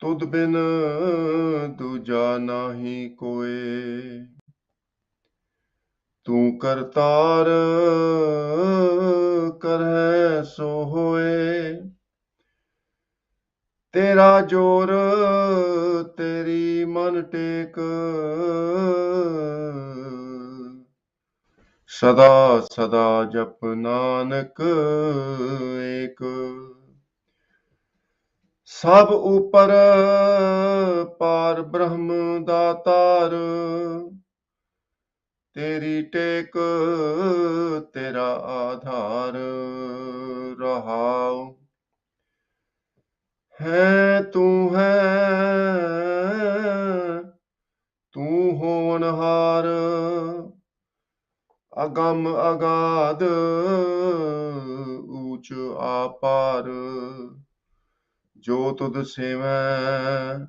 तुद बिन दूजा नाही कोय। तू करतार करहै सो होए। तेरा जोर तेरी मन टेक। सदा सदा जप नानक एक। सब ऊपर पार ब्रह्म दातार। तेरी टेक तेरा आधार रहाओ। है तू होनहार। अगम अगाध ऊंच आपार। जो तुद सेवै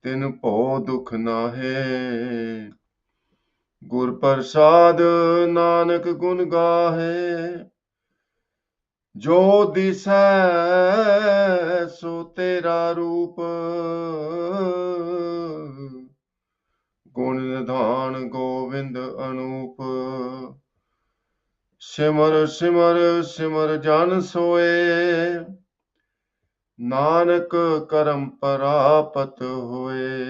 तिन भौ दुख नाहे। गुर प्रसाद नानक गुण गाहे। जो दिसै सो तेरा रूप। गुण निधान गोविंद अनूप। सिमर सिमर सिमर जन सोए। नानक करम परापत होए।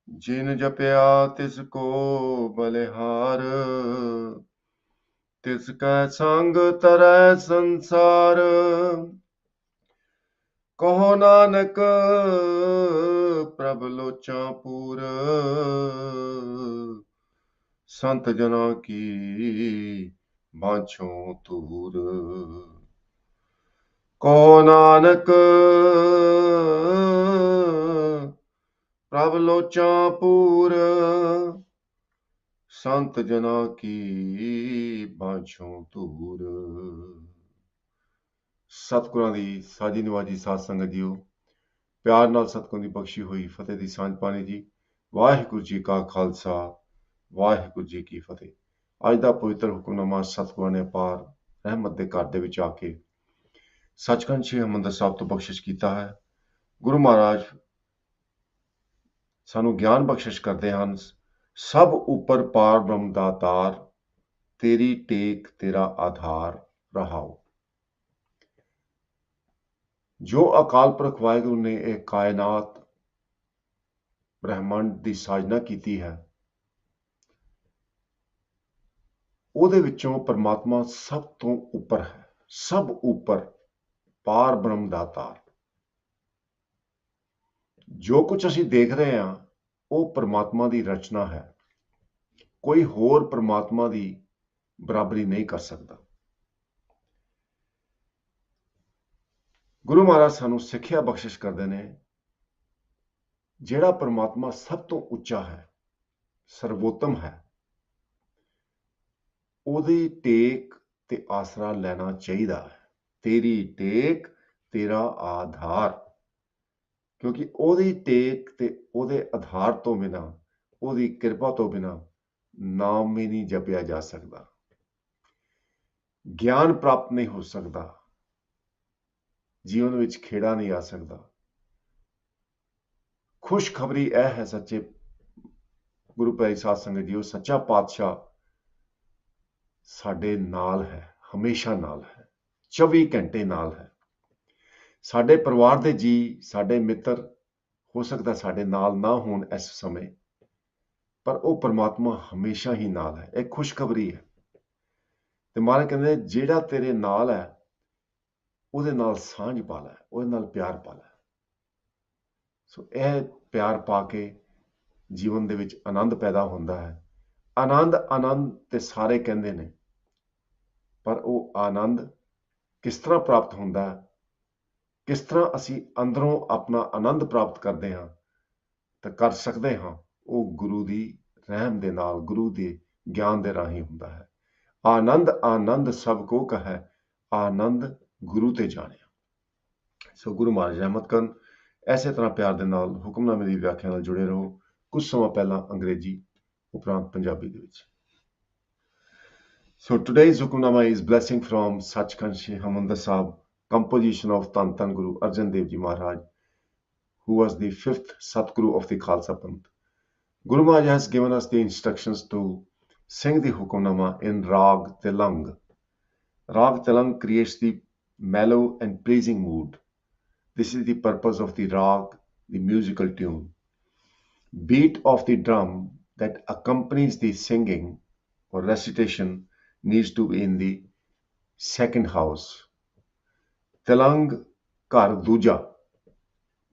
जिन जपया तिसको बलिहार। तिसकै संग तरੈ संसार। कहो नानक प्रभ लोचां पूर। संत जना की बांछों तूर। कहो नानक प्रभ लोचां पूर। संत जना की बांछों तूर। ਸਤਿਗੁਰਾਂ ਦੀ ਸਾਜੀ ਨਿਵਾਜੀ ਸਾਧ ਸੰਗਤ ਜੀਓ, ਪਿਆਰ ਨਾਲ ਸਤਿਗੁਰਾਂ ਦੀ ਬਖਸ਼ੀ ਹੋਈ ਫਤਿਹ ਦੀ ਸਾਂਝ ਪਾਣੀ ਜੀ। ਵਾਹਿਗੁਰੂ ਜੀ ਕਾ ਖਾਲਸਾ, ਵਾਹਿਗੁਰੂ ਜੀ ਕੀ ਫਤਿਹ। ਅੱਜ ਦਾ ਪਵਿੱਤਰ ਹੁਕਮਨਾਮਾ ਸਤਿਗੁਰਾਂ ਨੇ ਅਪਾਰ ਰਹਿਮਤ ਦੇ ਘਰ ਦੇ ਵਿੱਚ ਆ ਕੇ ਸੱਚਖੰਡ ਸ੍ਰੀ ਹਰਿਮੰਦਰ ਸਾਹਿਬ ਤੋਂ ਬਖਸ਼ਿਸ਼ ਕੀਤਾ ਹੈ। ਗੁਰੂ ਮਹਾਰਾਜ ਸਾਨੂੰ ਗਿਆਨ ਬਖਸ਼ਿਸ਼ ਕਰਦੇ ਹਨ। ਸਭ ਉੱਪਰ ਪਾਰ ਬ੍ਰਹਮ ਦਾਤਾਰ। ਤੇਰੀ ਟੇਕ ਤੇਰਾ ਆਧਾਰ ਰਹਾਓ। ਜੋ ਅਕਾਲ ਪੁਰਖ ਵਾਹਿਗੁਰੂ ਨੇ ਇਹ ਕਾਇਨਾਤ ਬ੍ਰਹਿਮੰਡ ਦੀ ਸਾਜਨਾ ਕੀਤੀ ਹੈ, ਉਹਦੇ ਵਿੱਚੋਂ ਪਰਮਾਤਮਾ ਸਭ ਤੋਂ ਉੱਪਰ ਹੈ। ਸਭ ਉੱਪਰ ਪਾਰ ਬ੍ਰਹਮ ਦਾਤਾਰ। ਜੋ ਕੁਝ ਅਸੀਂ ਦੇਖ ਰਹੇ ਹਾਂ ਉਹ ਪਰਮਾਤਮਾ ਦੀ ਰਚਨਾ ਹੈ। ਕੋਈ ਹੋਰ ਪਰਮਾਤਮਾ ਦੀ ਬਰਾਬਰੀ ਨਹੀਂ ਕਰ ਸਕਦਾ। ਗੁਰੂ ਮਹਾਰਾਜ ਸਾਨੂੰ ਸਿੱਖਿਆ ਬਖਸ਼ਿਸ਼ ਕਰਦੇ ਨੇ, ਜਿਹੜਾ ਪਰਮਾਤਮਾ ਸਭ ਤੋਂ ਉੱਚਾ ਹੈ, ਸਰਵੋਤਮ ਹੈ, ਉਹਦੀ ਟੇਕ ਤੇ ਆਸਰਾ ਲੈਣਾ ਚਾਹੀਦਾ ਹੈ। ਤੇਰੀ ਟੇਕ ਤੇਰਾ ਆਧਾਰ। ਕਿਉਂਕਿ ਉਹਦੀ ਟੇਕ ਤੇ ਉਹਦੇ ਆਧਾਰ ਤੋਂ ਬਿਨਾਂ, ਉਹਦੀ ਕਿਰਪਾ ਤੋਂ ਬਿਨਾਂ ਨਾਮ ਵੀ ਨਹੀਂ ਜਪਿਆ ਜਾ ਸਕਦਾ। ਗਿਆਨ ਪ੍ਰਾਪਤ ਨਹੀਂ ਹੋ ਸਕਦਾ। ਜੀਵਨ ਵਿੱਚ ਖੇੜਾ ਨਹੀਂ ਆ ਸਕਦਾ। ਖੁਸ਼ਖਬਰੀ ਇਹ ਹੈ ਸੱਚੇ ਗੁਰੂ ਪਿਆਰੀ ਸਾਧ ਸੰਗਤ ਜੀਓ, ਸੱਚਾ ਪਾਤਸ਼ਾਹ ਸਾਡੇ ਨਾਲ ਹੈ, ਹਮੇਸ਼ਾ ਨਾਲ ਹੈ, 24 ਘੰਟੇ ਨਾਲ ਹੈ। ਸਾਡੇ ਪਰਿਵਾਰ ਦੇ ਜੀ, ਸਾਡੇ ਮਿੱਤਰ ਹੋ ਸਕਦਾ ਸਾਡੇ ਨਾਲ ਨਾ ਹੋਣ ਇਸ ਸਮੇਂ, ਪਰ ਉਹ ਪਰਮਾਤਮਾ ਹਮੇਸ਼ਾ ਹੀ ਨਾਲ ਹੈ। ਇਹ ਖੁਸ਼ਖਬਰੀ ਹੈ। ਤੇ ਮਹਾਰਾਜ ਕਹਿੰਦੇ ਜਿਹੜਾ ਤੇਰੇ ਨਾਲ ਹੈ ਉਹਦੇ ਨਾਲ ਸਾਂਝ ਪਾ ਲੈ, ਉਹਦੇ ਨਾਲ ਪਿਆਰ ਪਾ ਲੈ। ਸੋ ਇਹ ਪਿਆਰ ਪਾ ਕੇ ਜੀਵਨ ਦੇ ਵਿੱਚ ਆਨੰਦ ਪੈਦਾ ਹੁੰਦਾ ਹੈ। ਆਨੰਦ ਆਨੰਦ ਤੇ ਸਾਰੇ ਕਹਿੰਦੇ ਨੇ, ਪਰ ਉਹ ਆਨੰਦ ਕਿਸ ਤਰ੍ਹਾਂ ਪ੍ਰਾਪਤ ਹੁੰਦਾ ਹੈ, ਕਿਸ ਤਰ੍ਹਾਂ ਅਸੀਂ ਅੰਦਰੋਂ ਆਪਣਾ ਆਨੰਦ ਪ੍ਰਾਪਤ ਕਰਦੇ ਹਾਂ ਤਾਂ ਕਰ ਸਕਦੇ ਹਾਂ, ਉਹ ਗੁਰੂ ਦੀ ਰਹਿਮ ਦੇ ਨਾਲ, ਗੁਰੂ ਦੇ ਗਿਆਨ ਦੇ ਰਾਹੀਂ ਹੁੰਦਾ ਹੈ। ਆਨੰਦ ਆਨੰਦ ਸਭ ਕੋ ਕਹੈ, ਆਨੰਦ ਗੁਰੂ ਤੇ ਜਾਣਿਆ। ਸੋ ਗੁਰੂ ਮਹਾਰਾਜ ਰਹਿਮਤ ਕਰਨ। ਐਸੇ ਤਰ੍ਹਾਂ ਪਿਆਰ ਦੇ ਨਾਲ ਹੁਕਮਨਾਮੇ ਦੀ ਵਿਆਖਿਆ ਨਾਲ ਜੁੜੇ ਰਹੋ। ਕੁਝ ਸਮਾਂ ਪਹਿਲਾਂ ਅੰਗਰੇਜ਼ੀ ਉਪਰੰਤ ਪੰਜਾਬੀ ਦੇ ਵਿੱਚ। So today's Hukumnama is blessing from Sachkhand Sri Harmandir Sahib, composition of Tan Tan Guru Arjan Dev Ji Maharaj. who was the fifth Satguru of the Khalsa Panth. Guru Maharaj has given us the instructions to sing the Hukumnama in Rag Tilang. Rag Tilang creates the mellow and pleasing mood. This is the purpose of the rag, the musical tune. Beat of the drum that accompanies the singing or recitation needs to be in the second house. Tilang Kar Duja,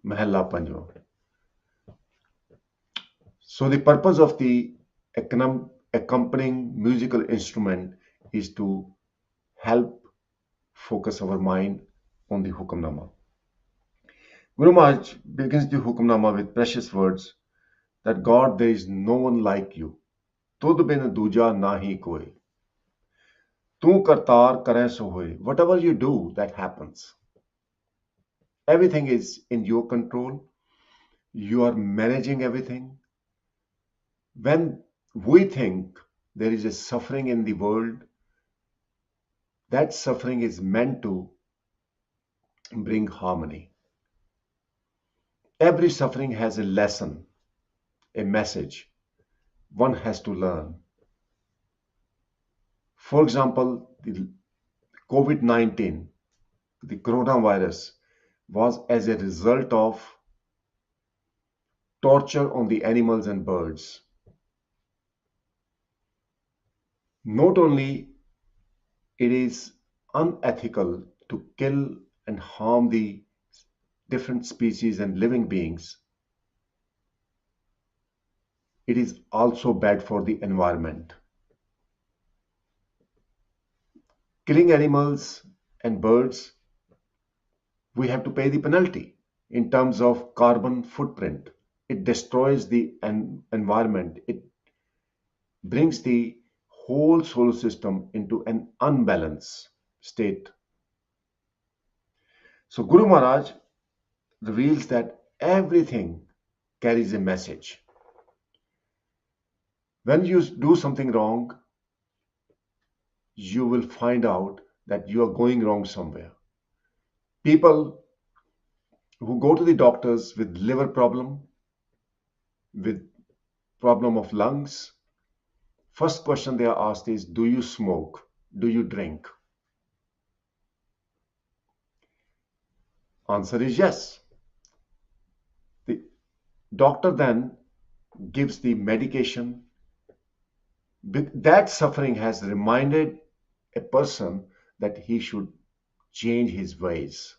Mahalla Panjwa. So the purpose of the accompanying musical instrument is to help focus our mind on the Hukamnama. Guru Maharaj begins the Hukamnama with precious words that God, there is no one like you. Tud bin duja nahi koi. Tu kartar kare so hoye. Whatever you do, that happens. Everything is in your control. You are managing everything. When we think there is a suffering in the world, that suffering is meant to bring harmony. Every suffering has a lesson, a message one has to learn. For example, the COVID-19, the coronavirus, was as a result of torture on the animals and birds. Not only it is unethical to kill and harm the different species and living beings, it is also bad for the environment. Killing animals and birds, we have to pay the penalty in terms of carbon footprint. It destroys the environment. It brings the whole solar system into an unbalanced state. So Guru Maharaj reveals that everything carries a message. When you do something wrong, you will find out that you are going wrong somewhere. People who go to the doctors with liver problem, with problem of lungs, first question they are asked is, do you smoke? Do you drink? Answer is yes. The doctor then gives the medication. That suffering has reminded a person that he should change his ways.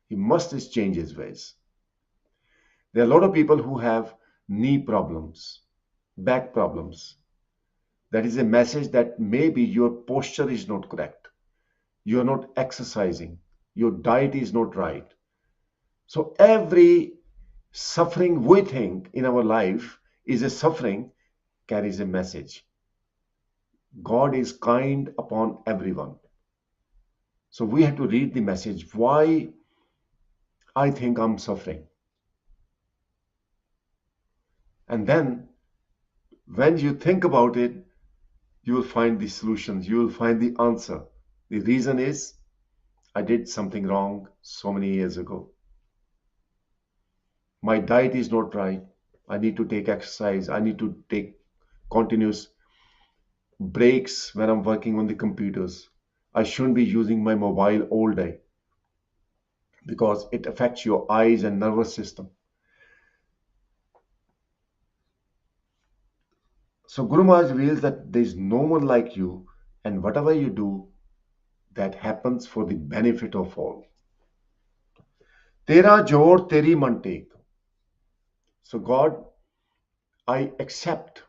He must change his ways. There are a lot of people who have knee problems, back problems. That is a message that maybe your posture is not correct. You are not exercising. Your diet is not right. So every suffering we think in our life is a suffering, carries a message. God is kind upon everyone. So we have to read the message. Why I think I'm suffering? And then when you think about it, you will find the solutions. You will find the answer. The reason is I did something wrong so many years ago. My diet is not right. I need to take exercise. I need to take continuous breaks when I'm working on the computers. I shouldn't be using my mobile all day because it affects your eyes and nervous system. So Guru Maharaj reveals that there is no one like you, and whatever you do, that happens for the benefit of all. Tera jor teri mantek. So God, I accept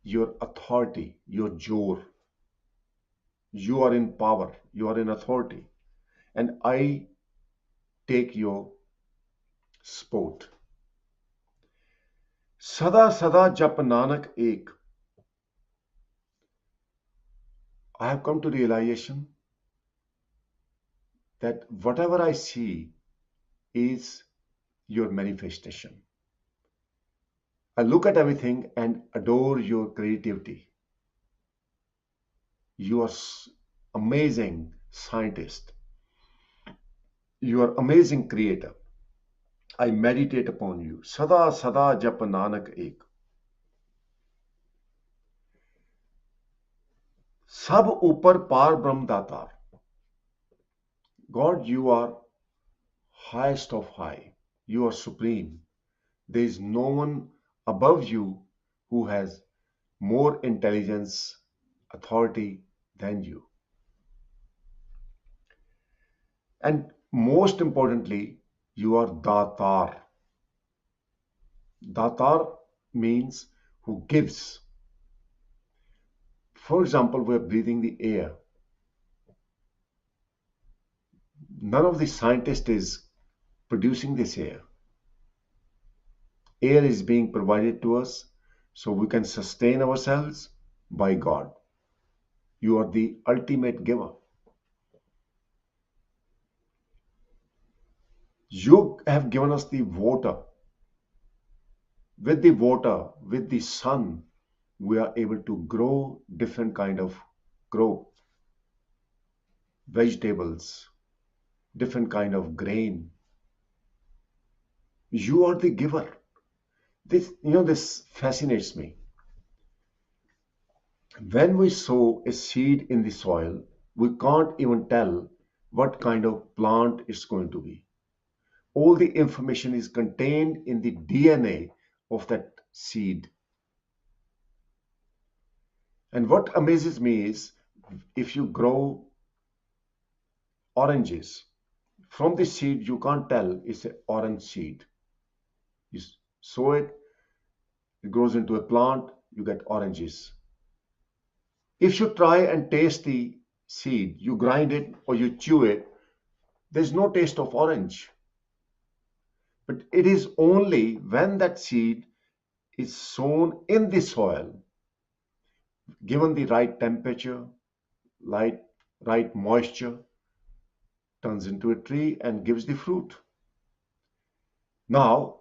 your authority, your jor. You are in power, you are in authority, and I take your sport. Sada sada jap nanak ek. I have come to realization that whatever I see is your manifestation. I look at everything and adore your creativity. You are amazing scientist. You are amazing creator. I meditate upon you. Sada sada jap Nanak ek. Sab upar par Brahm datar. God, you are highest of high. You are supreme. There is no one above you who has more intelligence, authority than you. And most importantly, you are Datar. Datar means who gives. For example, we're breathing the air. None of the scientists is producing this air. Air is being provided to us so we can sustain ourselves by God. You are the ultimate giver. You have given us the water. With the water, with the sun, we are able to grow different kind of crop, vegetables, different kind of grain. You are the giver. This fascinates me. When we sow a seed in the soil, we can't even tell what kind of plant it's going to be. All the information is contained in the DNA of that seed. And what amazes me is if you grow oranges, from the seed you can't tell it's an orange seed. You sow it, it grows into a plant, you get oranges. If you try and taste the seed, you grind it or you chew it, there's no taste of orange. But it is only when that seed is sown in the soil, given the right temperature, right moisture, turns into a tree and gives the fruit. Now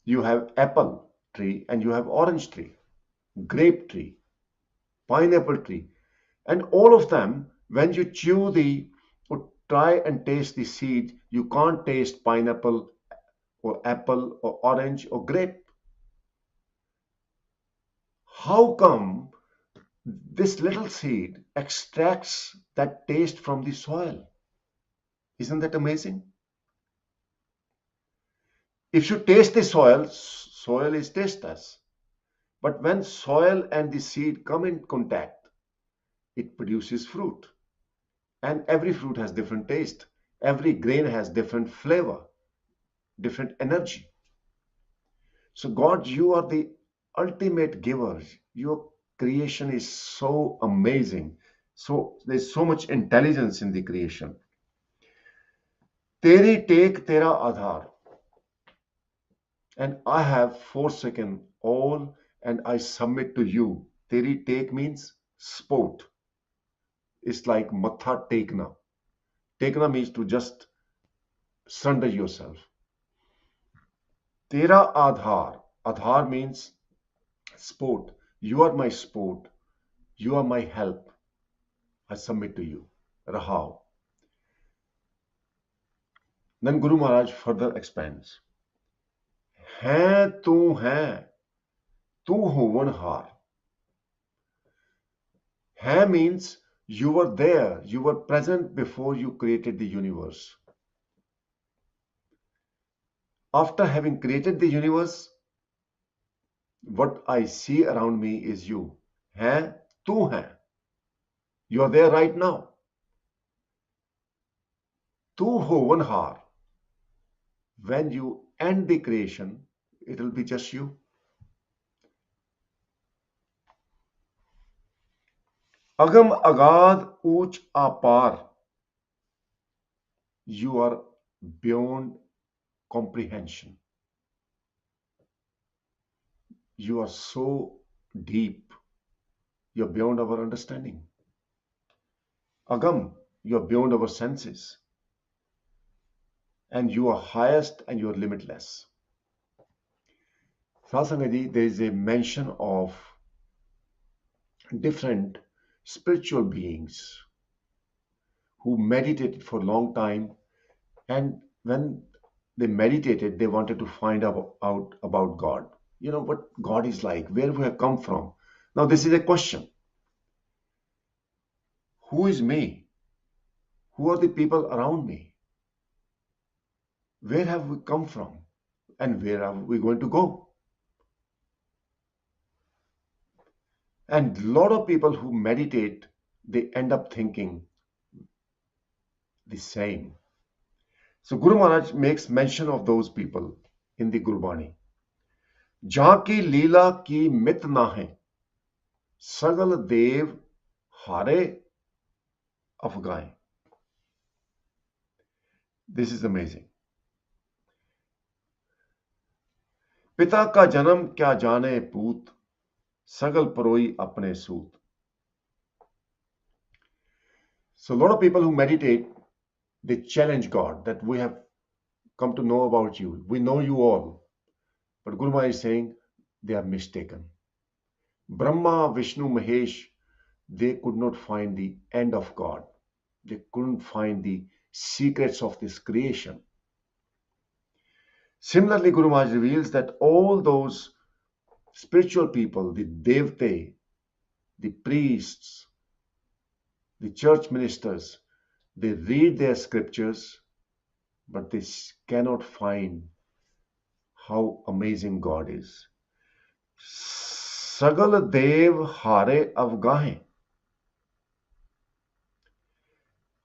you have apple tree and you have orange tree, grape tree, pineapple tree, and all of them, when you chew or try and taste the seed, you can't taste pineapple or apple or orange or grape. How come this little seed extracts that taste from the soil? Isn't that amazing? If you taste the soil, soil is tasteless. But when soil and the seed come in contact, it produces fruit. And every fruit has different taste. Every grain has different flavor, different energy. So God, you are the ultimate giver. Your creation is so amazing. So there's so much intelligence in the creation. Teri take tera adhar. And I have forsaken all and I submit to you. Teri take means sport. It's like matha tekna. Tekna means to just surrender yourself. Tera adhar. Adhar means sport. You are my sport. You are my help. I submit to you. Rahav. Then Guru Maharaj further expands. है तू होवनहार. है means you were there, you were present before you created the universe. After having created the universe, what I see around me is you. है तू है. You are there right now. तू होवनहार. When you end the creation, it will be just you. Agam agad uch apar. You are beyond comprehension. You are so deep. You're beyond our understanding. Agam, you're beyond our senses. And you are highest and you are limitless. Satsangadi, there is a mention of different spiritual beings who meditated for a long time, and when they meditated, they wanted to find out about God. You know, what God is like, where we have come from. Now, this is a question. Who is me? Who are the people around me? Where have we come from? And where are we going to go? And a lot of people who meditate, they end up thinking the same. So Guru Maharaj makes mention of those people in the Gurbani. जहाँ की लीला की मित नाहे सगल देव हारे अफगाएं. This is amazing. पिता का जन्म क्या जाने पूत सगल परोई अपने सूत. So a lot of people who meditate, they challenge God that we have come to know about you. We know you all. But Guru Maharaj is saying they are mistaken. Brahma, Vishnu, Mahesh, they could not find the end of God. They couldn't find the secrets of this creation. Similarly, Guru Maharaj reveals that all those spiritual people, the Devte, the priests, the church ministers, they read their scriptures, but they cannot find how amazing God is. Sagal Dev Hare Avgahe.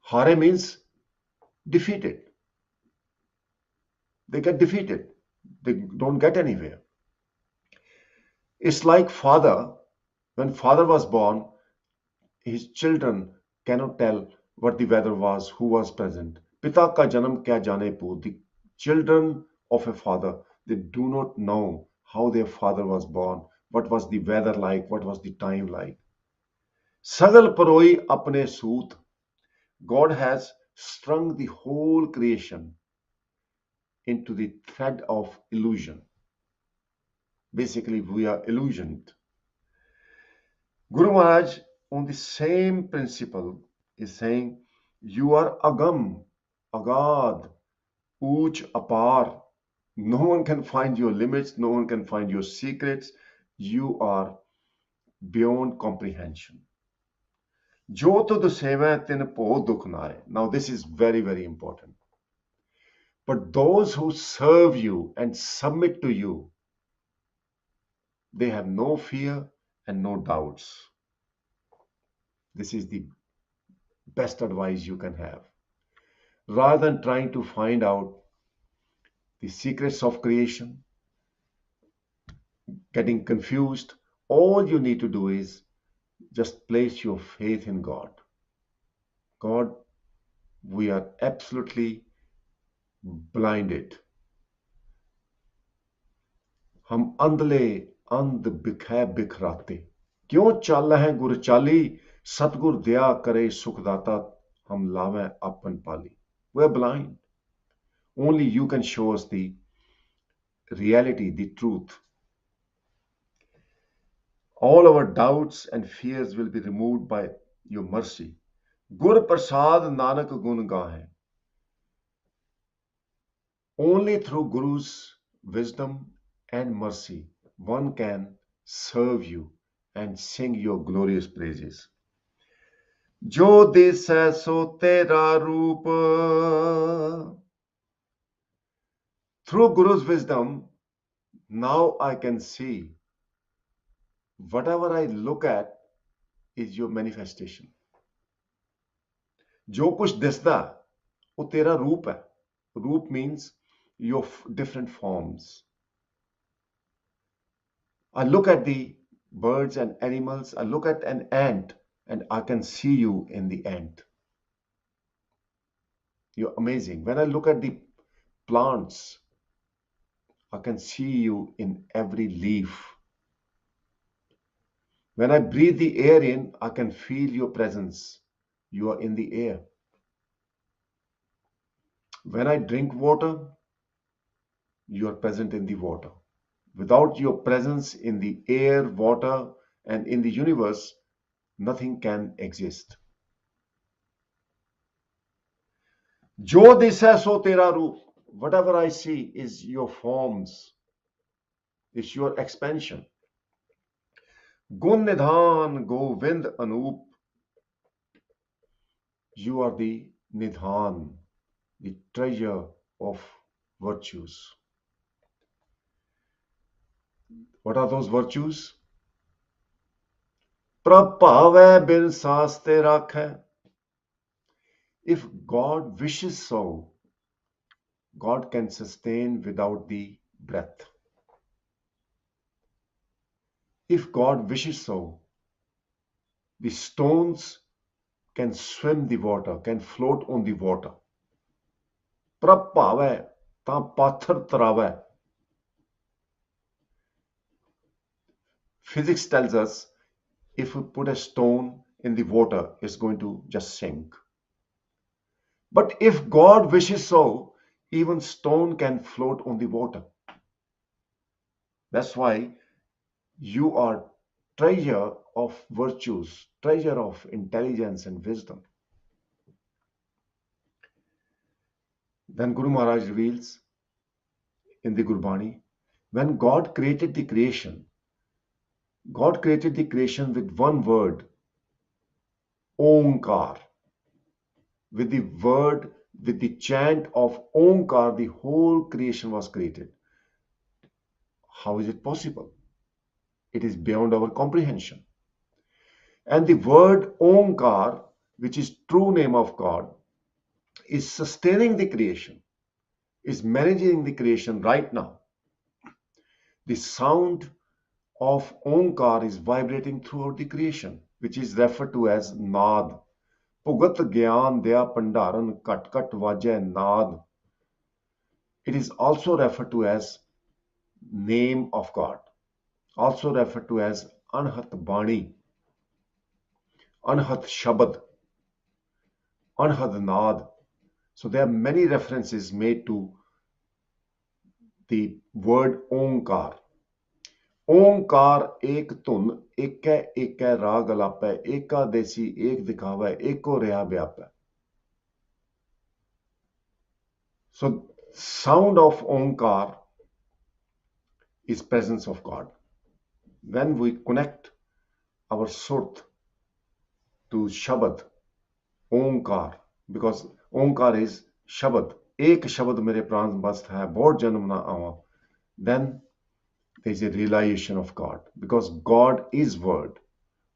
Hare means defeated. They get defeated. They don't get anywhere. It's like father, when father was born, his children cannot tell what the weather was, who was present. Pita ka janam kya jane pu. The children of a father, they do not know how their father was born, what was the weather like, what was the time like. Sagal paroi apne soot. God has strung the whole creation into the thread of illusion. Basically, we are illusioned. Guru Maharaj, on the same principle, is saying, you are agam, agad, uch, apar. No one can find your limits. No one can find your secrets. You are beyond comprehension. Jo tud seva tin po dukh nae. Now this is very, very important. But those who serve you and submit to you, they have no fear and no doubts. This is the best advice you can have. Rather than trying to find out the secrets of creation, getting confused, all you need to do is just place your faith in God. God, we are absolutely blinded. हम अंधले अंध बिखै बिखराते क्यों चाल है गुर चाली सतगुर दया करे सुखदाता हम लावें अपन पाली. We are blind. Only you can show us the reality, the truth. All our doubts and fears will be removed by your mercy. Gur Prasad Nanak Gun Gahe. Only through Guru's wisdom and mercy one can serve you and sing your glorious praises. Jo disai so tera roop. Through Guru's wisdom, now I can see whatever I look at is your manifestation. जो कुछ दिसदा वो तेरा रूप है. Roop means your different forms. I look at the birds and animals, I look at an ant, and I can see you in the ant. You're amazing. When I look at the plants, I can see you in every leaf. When I breathe the air in, I can feel your presence. You are in the air. When I drink water, you are present in the water. Without your presence in the air, water, and in the universe, nothing can exist. Jo disai so tera roop. whatever I see is your forms, is your expansion. Gun Nidhan Govind Anup, you are the Nidhan, the treasure of virtues. What are those virtues? Prabhavai bin saste rakhe. If God wishes so, God can sustain without the breath. If God wishes so, the stones can swim the water, can float on the water. Prabhavai, ta pathar taravai. Physics tells us if we put a stone in the water, it's going to just sink. But if God wishes so, even stone can float on the water. That's why you are treasure of virtues, treasure of intelligence and wisdom. Then Guru Maharaj reveals in the Gurbani, when God created the creation, God created the creation with one word, Omkar. With the word, with the chant of Omkar, the whole creation was created. How is it possible? It is beyond our comprehension. And the word Omkar, which is true name of God, is sustaining the creation, is managing the creation right now. The sound of Omkar is vibrating throughout the creation, which is referred to as Naad. Bhugat Gyan Daya Pandaran Kat Kat Vajay Naad. It is also referred to as name of God, also referred to as Anhat Bani, Anhat Shabad, Anhat Naad. So there are many references made to the word Omkar. ओंकार एक धुन एक राग अलापै एका देसी एक दिखावै एको रहा व्यापै. So sound of Omkar is presence of God. When we connect our surt to Shabad, Omkar, because Omkar is Shabad, एक शब्द मेरे प्राण मस्त है बहुत जन्म ना आवा, then there is a realization of God, because God is word.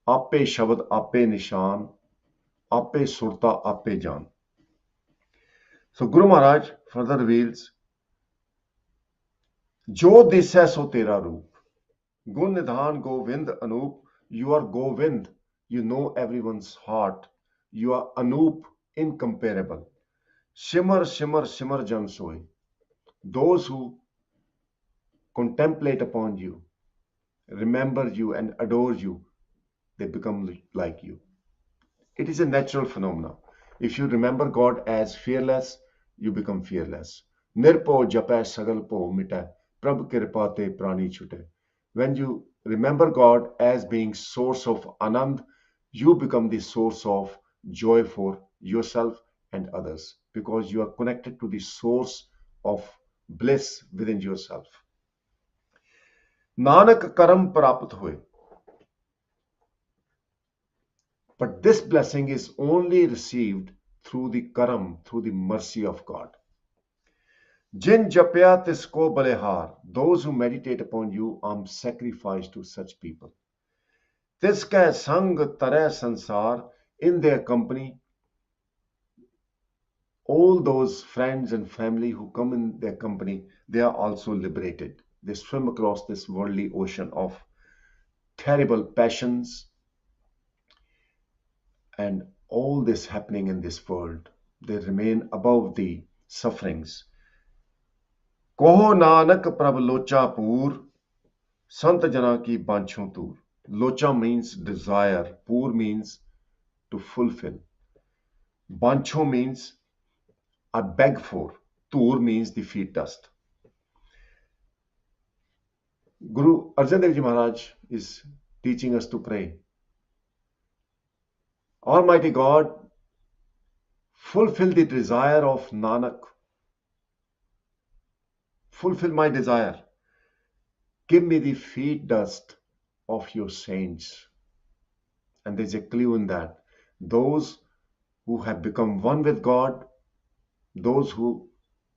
आपे शब्द आपे निशान आपे सुरता आपे जान. So Guru Maharaj further reveals, जो दिसै सो तेरा रूप, गुण निधान Govind Anoop. You are Govind, you know everyone's heart. You are Anup, incomparable. Shimmer, shimmer, shimmer jan soy. Those who contemplate upon you, remember you and adore you, they become like you. It is a natural phenomenon. If you remember God as fearless, you become fearless. Nirpo japay sagal po mitay, prabh kirpa te prani chute. When you remember God as being source of anand, you become the source of joy for yourself and others, because you are connected to the source of bliss within yourself. Nanak karam prapt hoye. But this blessing is only received through the karam, through the mercy of God. Jin japya tisko balehar. Those who meditate upon you, I'm sacrificed to such people. Tiska sang tare sansar. In their company, all those friends and family who come in their company, they are also liberated. They swim across this worldly ocean of terrible passions and all this happening in this world. They remain above the sufferings. Koho Nanak Prabh Locha Pur, Sant Jana ki Banchon Tur. Locha means desire, Pur means to fulfill. Bancho means I beg for. Tur means the feet dust. Guru Arjan Dev Ji Maharaj is teaching us to pray. Almighty God, fulfill the desire of Nanak. fulfill my desire. Give me the feet dust of your saints. And there's a clue in that. Those who have become one with God, those who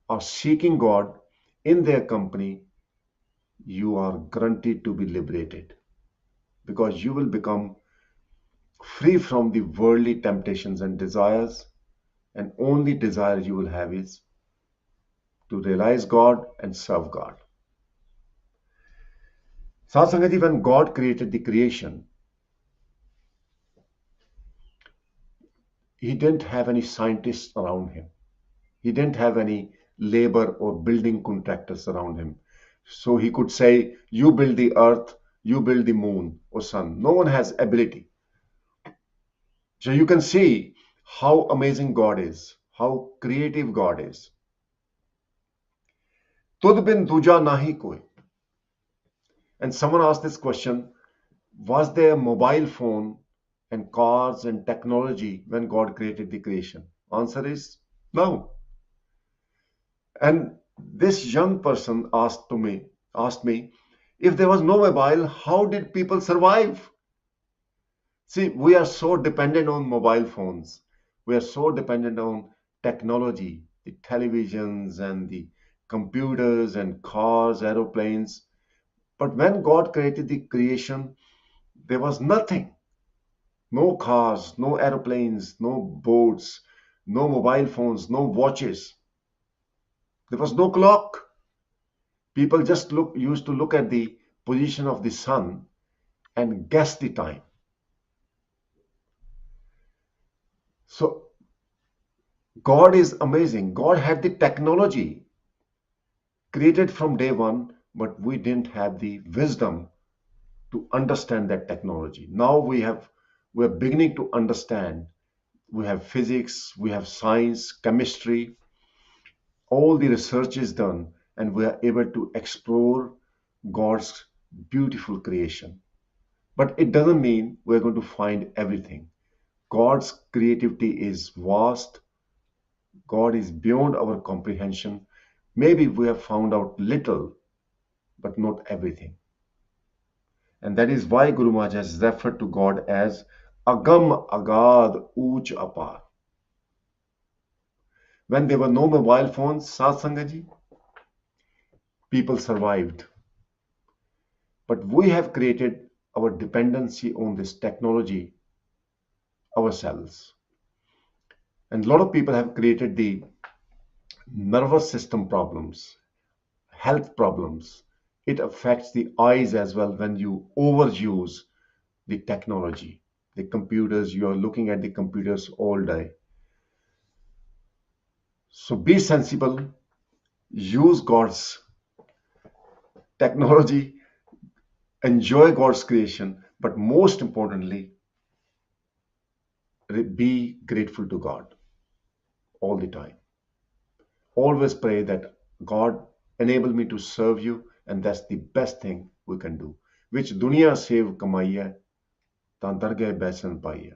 are seeking God in their company, you are guaranteed to be liberated because you will become free from the worldly temptations and desires, and only desire you will have is to realize God and serve God. Satsangati, when God created the creation, he didn't have any scientists around him. He didn't have any labor or building contractors around him. So he could say, you build the earth, you build the moon or sun. No one has ability. So you can see how amazing God is, how creative God is. Tud bin duja nahi koi. And someone asked this question, was there a mobile phone and cars and technology when God created the creation? Answer is no. And this young person asked me, if there was no mobile, how did people survive? See, we are so dependent on mobile phones. We are so dependent on technology, the televisions and the computers and cars, aeroplanes. But when God created the creation, there was nothing. No cars, no aeroplanes, no boats, no mobile phones, no watches. There was no clock. People just used to look at the position of the sun and guess the time. So God is amazing. God had the technology created from day one, but we didn't have the wisdom to understand that technology. Now we're beginning to understand. We have physics, we have science, chemistry, all the research is done, and we are able to explore God's beautiful creation. But it doesn't mean we're going to find everything. God's creativity is vast. God is beyond our comprehension. Maybe we have found out little, but not everything. And that is why Guru Maharaj has referred to God as Agam Agad Uch Apar. When there were no mobile phones, Satsangaji, people survived. But we have created our dependency on this technology ourselves. And a lot of people have created the nervous system problems, health problems. It affects the eyes as well when you overuse the technology, the computers. You are looking at the computers all day. So be sensible, use God's technology, enjoy God's creation, but most importantly, be grateful to God all the time. Always pray that God enable me to serve you, and that's the best thing we can do. Which dunya sev kamaiya, taan dargah baisan paiya.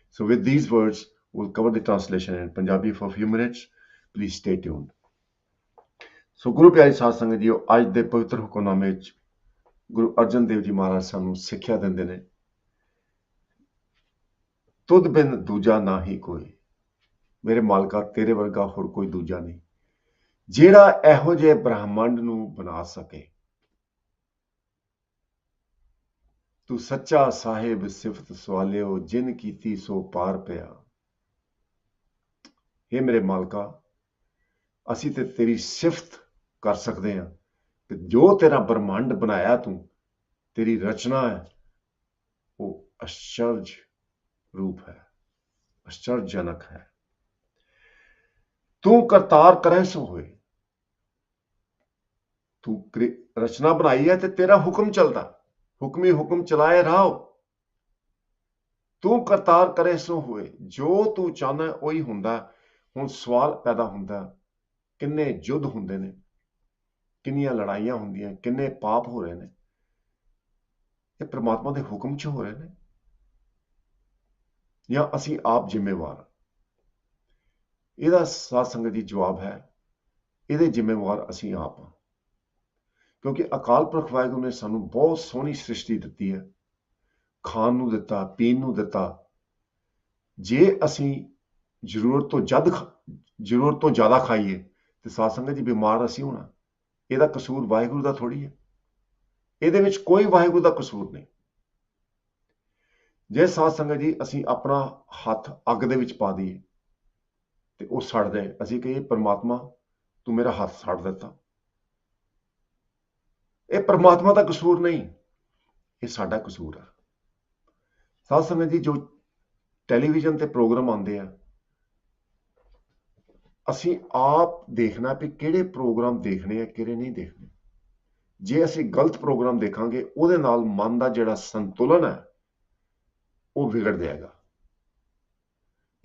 So with these words, we'll cover the translation in Punjabi for a few minutes. Please stay tuned. So ਗੁਰੂ ਪਿਆਰੀ ਸਾਧ ਸੰਗਤ JIO, ਅੱਜ ਦੇ ਪਵਿੱਤਰ ਹੁਕਮਨਾਮੇ ਵਿੱਚ ਗੁਰੂ ਅਰਜਨ ਦੇਵ ਜੀ ਮਹਾਰਾਜ ਸਾਨੂੰ ਸਿੱਖਿਆ ਦਿੰਦੇ ਨੇ, ਤੁਧ ਬਿਨ ਦੂਜਾ ਨਾ ਹੀ ਕੋਈ, ਮੇਰੇ ਮਾਲਕਾ ਤੇਰੇ ਵਰਗਾ ਹੋਰ ਕੋਈ ਦੂਜਾ ਨਹੀਂ, ਜਿਹੜਾ ਇਹੋ ਜਿਹੇ ਬ੍ਰਹਮੰਡ ਨੂੰ ਬਣਾ ਸਕੇ। ਤੂੰ ਸੱਚਾ ਸਾਹਿਬ ਸਿਫਤ ਸਵਾਲਿਓ, ਜਿਨ ਕੀਤੀ ਸੋ ਪਾਰ ਪਿਆ। हे ਮੇਰੇ ਮਾਲਕਾ, ਅਸੀਂ ਤੇ ਤੇਰੀ ਸਿਫਤ ਕਰ ਸਕਦੇ ਹਾਂ ਕਿ ਜੋ ਤੇਰਾ ਬ੍ਰਹਮੰਡ ਬਣਾਇਆ ਤੂੰ, ਤੇਰੀ ਰਚਨਾ ਹੈ, ਉਹ ਆਸ਼ਚਰਜ ਰੂਪ ਹੈ, ਆਸ਼ਚਰਜਨਕ ਹੈ। ਤੂੰ ਕਰਤਾਰ ਕਰੇ ਸੋ ਹੋਏ, ਤੂੰ ਰਚਨਾ ਬਣਾਈ ਹੈ ਤੇ ਤੇਰਾ ਹੁਕਮ ਚੱਲਦਾ, ਹੁਕਮੀ ਹੁਕਮ ਚਲਾਏ ਰਹੋ। ਤੂੰ ਕਰਤਾਰ ਕਰੇ ਸੋ ਹੋਏ, ਜੋ ਤੂੰ ਚਾਹਨਾ ਉਹੀ ਹੁੰਦਾ। ਹੁਣ ਸਵਾਲ ਪੈਦਾ ਹੁੰਦਾ, ਕਿੰਨੇ ਯੁੱਧ ਹੁੰਦੇ ਨੇ, ਕਿੰਨੀਆਂ ਲੜਾਈਆਂ ਹੁੰਦੀਆਂ, ਕਿੰਨੇ ਪਾਪ ਹੋ ਰਹੇ ਨੇ, ਇਹ ਪ੍ਰਮਾਤਮਾ ਦੇ ਹੁਕਮ 'ਚ ਹੋ ਰਹੇ ਨੇ ਜਾਂ ਅਸੀਂ ਆਪ ਜ਼ਿੰਮੇਵਾਰ? ਇਹਦਾ ਸਾਧ ਸੰਗਤ ਜੀ ਜਵਾਬ ਹੈ, ਇਹਦੇ ਜ਼ਿੰਮੇਵਾਰ ਅਸੀਂ ਆਪ ਹਾਂ, ਕਿਉਂਕਿ ਅਕਾਲ ਪੁਰਖ ਵਾਹਿਗੁਰੂ ਨੇ ਸਾਨੂੰ ਬਹੁਤ ਸੋਹਣੀ ਸ੍ਰਿਸ਼ਟੀ ਦਿੱਤੀ ਹੈ, ਖਾਣ ਨੂੰ ਦਿੱਤਾ, ਪੀਣ ਨੂੰ ਦਿੱਤਾ। ਜੇ ਅਸੀਂ ਜ਼ਰੂਰਤ ਤੋਂ ਜ਼ਿਆਦਾ ਖਾਈਏ ਤੇ ਸਾਧ ਸੰਗਤ ਜੀ ਬਿਮਾਰ ਅਸੀਂ ਹੋਣਾ। ਇਹਦਾ ਕਸੂਰ ਵਾਹਿਗੁਰੂ ਦਾ ਥੋੜੀ ਹੈ, ਇਹਦੇ ਵਿੱਚ ਕੋਈ ਵਾਹਿਗੁਰੂ ਦਾ ਕਸੂਰ ਨਹੀਂ। ਜੇ ਸਾਧ ਸੰਗਤ ਜੀ ਅਸੀਂ ਆਪਣਾ ਹੱਥ ਅੱਗ ਦੇ ਵਿੱਚ ਪਾ ਦਈਏ ਤੇ ਉਹ ਸੜ ਜਾਏ, ਅਸੀਂ ਕਹੀਏ ਪਰਮਾਤਮਾ ਤੂੰ ਮੇਰਾ ਹੱਥ ਸੜ ਦਿੱਤਾ, ਇਹ ਪਰਮਾਤਮਾ ਦਾ ਕਸੂਰ ਨਹੀਂ, ਇਹ ਸਾਡਾ ਕਸੂਰ ਹੈ। ਸਾਧ ਸੰਗਤ ਜੀ, ਜੋ ਟੈਲੀਵਿਜ਼ਨ ਤੇ ਪ੍ਰੋਗਰਾਮ ਆਉਂਦੇ ਆ, ਅਸੀਂ ਆਪ ਦੇਖਣਾ ਵੀ ਕਿਹੜੇ ਪ੍ਰੋਗਰਾਮ ਦੇਖਣੇ ਆ, ਕਿਹੜੇ ਨਹੀਂ ਦੇਖਣੇ। ਜੇ ਅਸੀਂ ਗਲਤ ਪ੍ਰੋਗਰਾਮ ਦੇਖਾਂਗੇ, ਉਹਦੇ ਨਾਲ ਮਨ ਦਾ ਜਿਹੜਾ ਸੰਤੁਲਨ ਹੈ ਉਹ ਵਿਗੜ ਜਾਏਗਾ।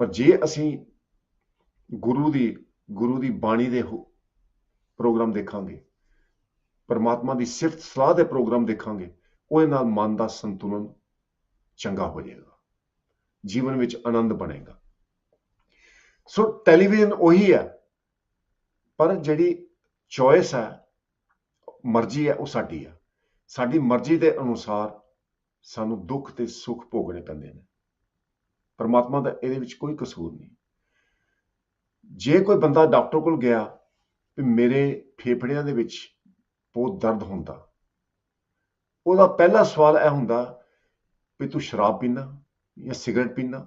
ਪਰ ਜੇ ਅਸੀਂ ਗੁਰੂ ਦੀ ਬਾਣੀ ਦੇ ਪ੍ਰੋਗਰਾਮ ਦੇਖਾਂਗੇ, ਪਰਮਾਤਮਾ ਦੀ ਸਿਫਤ ਸਲਾਹ ਦੇ ਪ੍ਰੋਗਰਾਮ ਦੇਖਾਂਗੇ, ਉਹਦੇ ਨਾਲ ਮਨ ਦਾ ਸੰਤੁਲਨ ਚੰਗਾ ਹੋ ਜਾਏਗਾ, ਜੀਵਨ ਵਿੱਚ ਆਨੰਦ ਬਣੇਗਾ। ਸੋ ਟੈਲੀਵਿਜ਼ਨ ਉਹੀ ਹੈ, ਪਰ ਜਿਹੜੀ ਚੋਇਸ ਹੈ, ਮਰਜ਼ੀ ਹੈ, ਉਹ ਸਾਡੀ ਹੈ। ਸਾਡੀ ਮਰਜ਼ੀ ਦੇ ਅਨੁਸਾਰ ਸਾਨੂੰ ਦੁੱਖ ਤੇ ਸੁੱਖ ਭੋਗਣੇ ਪੈਂਦੇ ਨੇ। ਪਰਮਾਤਮਾ ਦਾ ਇਹਦੇ ਵਿੱਚ ਕੋਈ ਕਸੂਰ ਨਹੀਂ। ਜੇ ਕੋਈ ਬੰਦਾ ਡਾਕਟਰ ਕੋਲ ਗਿਆ ਵੀ ਮੇਰੇ ਫੇਫੜਿਆਂ ਦੇ ਵਿੱਚ ਬਹੁਤ ਦਰਦ ਹੁੰਦਾ, ਉਹਦਾ ਪਹਿਲਾ ਸਵਾਲ ਇਹ ਹੁੰਦਾ ਵੀ ਤੂੰ ਸ਼ਰਾਬ ਪੀਂਦਾ ਜਾਂ ਸਿਗਰਟ ਪੀਂਦਾ।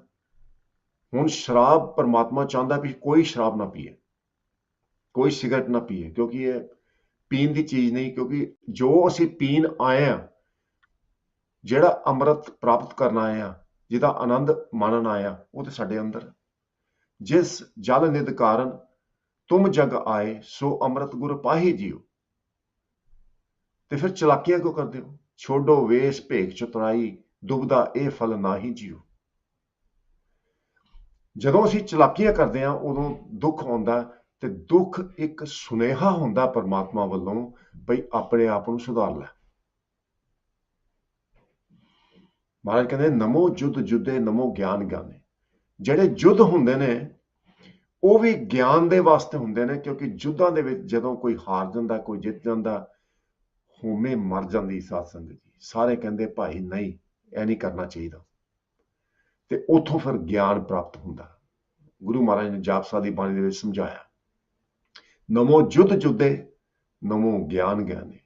ਹੁਣ ਸ਼ਰਾਬ ਪਰਮਾਤਮਾ ਚਾਹੁੰਦਾ ਵੀ ਕੋਈ ਸ਼ਰਾਬ ਨਾ ਪੀਏ, ਕੋਈ ਸਿਗਰਟ ਨਾ ਪੀਏ, ਕਿਉਂਕਿ ਇਹ ਪੀਣ ਦੀ ਚੀਜ਼ ਨਹੀਂ। ਕਿਉਂਕਿ ਜੋ ਅਸੀਂ ਪੀਣ ਆਏ ਆ, ਜਿਹੜਾ ਅੰਮ੍ਰਿਤ ਪ੍ਰਾਪਤ ਕਰਨ ਆਏ ਆ, ਜਿਹਦਾ ਆਨੰਦ ਮਾਣਨ ਆਏ ਆ, ਉਹ ਤੇ ਸਾਡੇ ਅੰਦਰ। ਜਿਸ ਜਲ ਨਿਧ ਕਾਰਨ ਤੁਮ ਜਗ ਆਏ, ਸੋ ਅੰਮ੍ਰਿਤ ਗੁਰ ਪਾਹੀ ਜੀਓ। ਤੇ ਫਿਰ ਚਲਾਕੀਆਂ ਕਿਉਂ ਕਰਦੇ ਹੋ? ਛੋਡੋ ਵੇਸ ਭੇਖ ਚਤੁਰਾਈ, ਦੁਬਦਾ ਇਹ ਫਲ ਨਾਹੀ ਜੀਓ। ਜਦੋਂ ਅਸੀਂ ਚਲਾਕੀਆਂ ਕਰਦੇ ਹਾਂ, ਉਦੋਂ ਦੁੱਖ ਆਉਂਦਾ, ਤੇ ਦੁੱਖ ਇੱਕ ਸੁਨੇਹਾ ਹੁੰਦਾ ਪਰਮਾਤਮਾ ਵੱਲੋਂ, ਬਈ ਆਪਣੇ ਆਪ ਨੂੰ ਸੁਧਾਰ ਲੈ। ਮਹਾਰਾਜ ਕਹਿੰਦੇ ਨਮੋ ਜੁਧ ਜੁਧੇ, ਨਮੋ ਗਿਆਨ ਗਿਆਨੇ। ਜਿਹੜੇ ਯੁੱਧ ਹੁੰਦੇ ਨੇ ਉਹ ਵੀ ਗਿਆਨ ਦੇ ਵਾਸਤੇ ਹੁੰਦੇ ਨੇ, ਕਿਉਂਕਿ ਯੁੱਧਾਂ ਦੇ ਵਿੱਚ ਜਦੋਂ ਕੋਈ ਹਾਰ ਜਾਂਦਾ, ਕੋਈ ਜਿੱਤ ਜਾਂਦਾ, ਹੋਮੇ ਮਰ ਜਾਂਦੀ ਸਾਧ ਸੰਗਤ ਜੀ। ਸਾਰੇ ਕਹਿੰਦੇ ਭਾਈ ਨਹੀਂ, ਇਹ ਨਹੀਂ ਕਰਨਾ ਚਾਹੀਦਾ, ਤੇ ਉੱਥੋਂ ਫਿਰ ਗਿਆਨ ਪ੍ਰਾਪਤ ਹੁੰਦਾ। ਗੁਰੂ ਮਹਾਰਾਜ ਨੇ ਜਾਪ ਸਾਹਿਬ ਦੀ ਬਾਣੀ ਦੇ ਵਿੱਚ ਸਮਝਾਇਆ, ਨਮੋ ਜੁਧ ਜੁਧੇ, ਨਮੋ ਗਿਆਨ ਗਿਆਨੇ।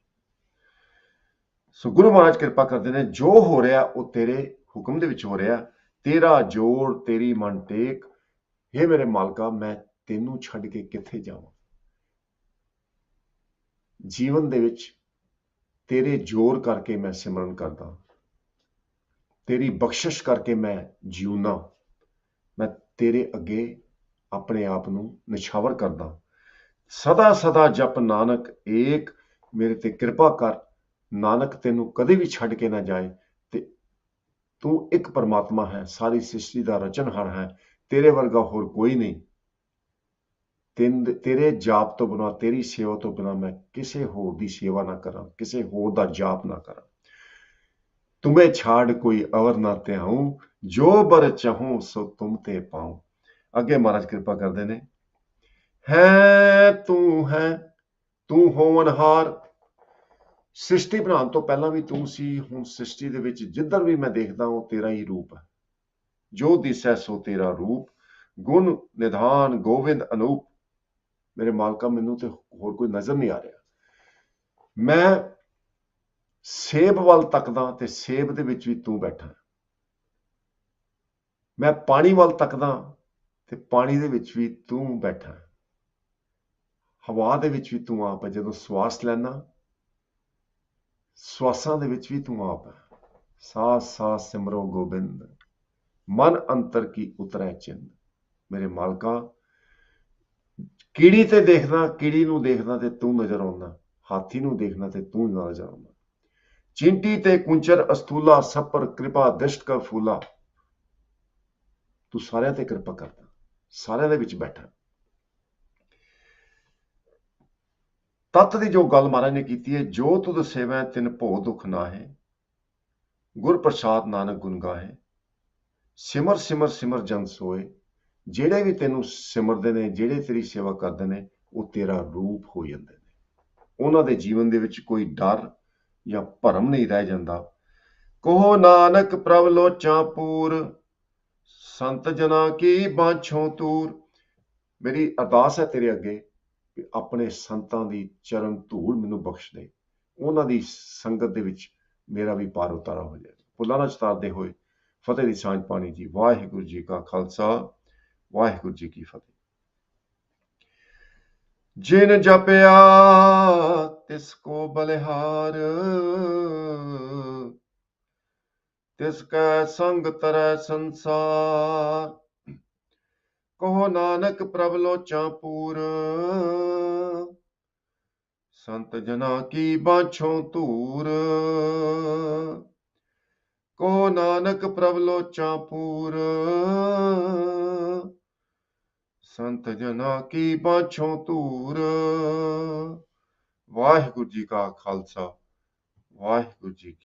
ਸੋ ਗੁਰੂ ਮਹਾਰਾਜ ਕਿਰਪਾ ਕਰਦੇ ਨੇ, ਜੋ ਹੋ ਰਿਹਾ ਉਹ ਤੇਰੇ ਹੁਕਮ ਦੇ ਵਿੱਚ ਹੋ ਰਿਹਾ। ਤੇਰਾ ਜੋੜ ਤੇਰੀ ਮਨ ਟੇਕ, ਹੇ ਮੇਰੇ ਮਾਲਕਾ ਮੈਂ ਤੈਨੂੰ ਛੱਡ ਕੇ ਕਿੱਥੇ ਜਾਵਾਂ। ਜੀਵਨ ਦੇ ਵਿੱਚ ਤੇਰੇ ਜੋਰ ਕਰਕੇ ਮੈਂ ਸਿਮਰਨ ਕਰਦਾ, ਤੇਰੀ ਬਖਸ਼ਿਸ਼ ਕਰਕੇ ਮੈਂ ਜਿਉਣਾ। ਮੈਂ ਤੇਰੇ ਅੱਗੇ ਆਪਣੇ ਆਪ ਨੂੰ ਨਿਛਾਵਰ ਕਰਦਾ। ਸਦਾ ਸਦਾ ਜਪ ਨਾਨਕ ਏਕ, ਮੇਰੇ ਤੇ ਕਿਰਪਾ ਕਰ, ਨਾਨਕ ਤੈਨੂੰ ਕਦੇ ਵੀ ਛੱਡ ਕੇ ਨਾ ਜਾਏ। ਤੇ ਤੂੰ ਇੱਕ ਪਰਮਾਤਮਾ ਹੈ, ਸਾਰੀ ਸ੍ਰਿਸ਼ਟੀ ਦਾ ਰਚਨਹਾਰ ਹੈ, ਤੇਰੇ ਵਰਗਾ ਹੋਰ ਕੋਈ ਨਹੀਂ। ਤੇਰੇ ਜਾਪ ਤੋਂ ਬਿਨਾਂ, ਤੇਰੀ ਸੇਵਾ ਤੋਂ ਬਿਨਾਂ ਮੈਂ ਕਿਸੇ ਹੋਰ ਦੀ ਸੇਵਾ ਨਾ ਕਰਾਂ, ਕਿਸੇ ਹੋਰ ਦਾ ਜਾਪ ਨਾ ਕਰਾਂ। ਤੁਮੇ ਛਾੜ ਕੋਈ ਅਵਰ ਨਾ ਧਿਆਉ, ਜੋ ਬਰ ਚਾਹੂੰ ਸੋ ਤੁਮ ਤੇ ਪਾਉ। ਅੱਗੇ ਮਹਾਰਾਜ ਕਿਰਪਾ ਕਰਦੇ ਨੇ, ਹੈ ਤੂੰ ਹੋਵਨਹਾਰ। ਸ੍ਰਿਸ਼ਟੀ ਬਣਾਉਣ ਤੋਂ ਪਹਿਲਾਂ ਵੀ ਤੂੰ ਸੀ, ਹੁਣ ਸ੍ਰਿਸ਼ਟੀ ਦੇ ਵਿੱਚ ਜਿੱਧਰ ਵੀ ਮੈਂ ਦੇਖਦਾ ਉਹ ਤੇਰਾ ਹੀ ਰੂਪ ਹੈ। ਜੋ ਦਿਸੈ ਸੋ ਤੇਰਾ ਰੂਪ, ਗੁਣ ਨਿਧਾਨ ਗੋਵਿੰਦ ਅਨੂਪ। ਮੇਰੇ ਮਾਲਕਾ ਮੈਨੂੰ ਤੇ ਹੋਰ ਕੋਈ ਨਜ਼ਰ ਨਹੀਂ ਆ ਰਿਹਾ। ਮੈਂ ਸੇਬ ਵੱਲ ਤੱਕਦਾ ਤੇ ਸੇਬ ਦੇ ਵਿੱਚ ਵੀ ਤੂੰ ਬੈਠਾ। ਮੈਂ ਪਾਣੀ ਵੱਲ ਤੱਕਦਾ ਤੇ ਪਾਣੀ ਦੇ ਵਿੱਚ ਵੀ ਤੂੰ ਬੈਠਾ। ਹਵਾ ਦੇ ਵਿੱਚ ਵੀ ਤੂੰ ਆਪ ਹੈ। ਜਦੋਂ ਸਵਾਸ ਲੈਣਾ, ਸਵਾਸਾਂ ਦੇ ਵਿੱਚ ਵੀ ਤੂੰ ਆਪ ਹੈ। ਸਾਸ ਸਾਸ ਸਿਮਰੋ ਗੋਬਿੰਦ, ਮਨ ਅੰਤਰ ਕੀ ਉਤਰੈ ਚਿੰਦ। ਮੇਰੇ ਮਾਲਕਾ, ਕੀੜੀ ਤੇ ਦੇਖਦਾ, ਕੀੜੀ ਨੂੰ ਦੇਖਦਾ ਤੇ ਤੂੰ ਨਜ਼ਰ ਆਉਂਦਾ, ਹਾਥੀ ਨੂੰ ਦੇਖਦਾ ਤੇ ਤੂੰ ਨਜ਼ਰ ਆਉਂਦਾ। ਚਿੰਟੀ ਤੇ ਕੁੰਚਰ ਅਸਤੂਲਾ, ਸਭ ਪਰ ਕਿਰਪਾ ਦ੍ਰਿਸ਼ਟ ਕਾ ਫੂਲਾ। ਤੂੰ ਸਾਰਿਆਂ ਤੇ ਕਿਰਪਾ ਕਰਦਾ, ਸਾਰਿਆਂ ਦੇ ਵਿੱਚ ਬੈਠਾ। ਤੱਤ ਦੀ ਜੋ ਗੱਲ ਮਹਾਰਾਜ ਨੇ ਕੀਤੀ ਹੈ, ਜੋ ਤੁਧ ਸੇਵੈ ਤਿਨ ਭੋ ਦੁਖ ਨਾਹੇ, ਗੁਰ ਪ੍ਰਸਾਦ ਨਾਨਕ ਗੁਣ ਗਾਹੇ। ਸਿਮਰ ਸਿਮਰ ਸਿਮਰ ਜਨ ਸੋਏ। ਜਿਹੜੇ ਵੀ ਤੈਨੂੰ ਸਿਮਰਦੇ ਨੇ, ਜਿਹੜੇ ਤੇਰੀ ਸੇਵਾ ਕਰਦੇ ਨੇ, ਉਹ ਤੇਰਾ ਰੂਪ ਹੋ ਜਾਂਦੇ ਨੇ। ਉਹਨਾਂ ਦੇ ਜੀਵਨ ਦੇ ਵਿੱਚ ਕੋਈ ਡਰ ਜਾਂ ਭਰਮ ਨਹੀਂ ਰਹਿ ਜਾਂਦਾ। ਕਹੋ ਨਾਨਕ ਪ੍ਰਭ ਲੋਚਾਂ ਪੂਰ, ਸੰਤ ਜਨਾ ਕੀ ਬਾਛੋਂ ਤੂਰ। ਮੇਰੀ ਅਰਦਾਸ ਹੈ ਤੇਰੇ ਅੱਗੇ ਕਿ ਆਪਣੇ ਸੰਤਾਂ ਦੀ ਚਰਨ ਧੂੜ ਮੈਨੂੰ ਬਖਸ਼ ਦੇ, ਉਹਨਾਂ ਦੀ ਸੰਗਤ ਦੇ ਵਿੱਚ ਮੇਰਾ ਵੀ ਪਾਰ ਉਤਾਰਾ ਹੋ ਜਾਏ। ਫੁੱਲਾਂ ਨਾਲ ਚਤਾਰਦੇ ਹੋਏ ਫਤਿਹ ਦੀ ਸਾਂਝ ਪਾਣੀ ਜੀ। ਵਾਹਿਗੁਰੂ ਜੀ ਕਾ ਖਾਲਸਾ, ਵਾਹਿਗੁਰੂ ਜੀ ਕੀ ਫਤਿਹ। ਜਿਨ ਜਪਿਆ ਤਿਸ ਕੋ ਬਲਿਹਾਰ, ਤਿਸ ਕੈ ਸੰਗ ਤਰੈ ਸੰਸਾਰ। ਕਹੋ ਨਾਨਕ ਪ੍ਰਭ ਲੋਚਾਂ ਪੂਰ, ਸੰਤ ਜਨਾ ਕੀ ਬਾਛੋਂ ਧੂਰ। ਕਹੋ ਨਾਨਕ ਪ੍ਰਭ ਲੋਚਾਂ ਪੂਰ, ਸੰਤ ਜਨਾ ਕੀ ਬਾਛੋਂ ਧੂਰ। ਵਾਹਿਗੁਰੂ ਜੀ ਕਾ ਖਾਲਸਾ, ਵਾਹਿਗੁਰੂ ਜੀ ਕੀ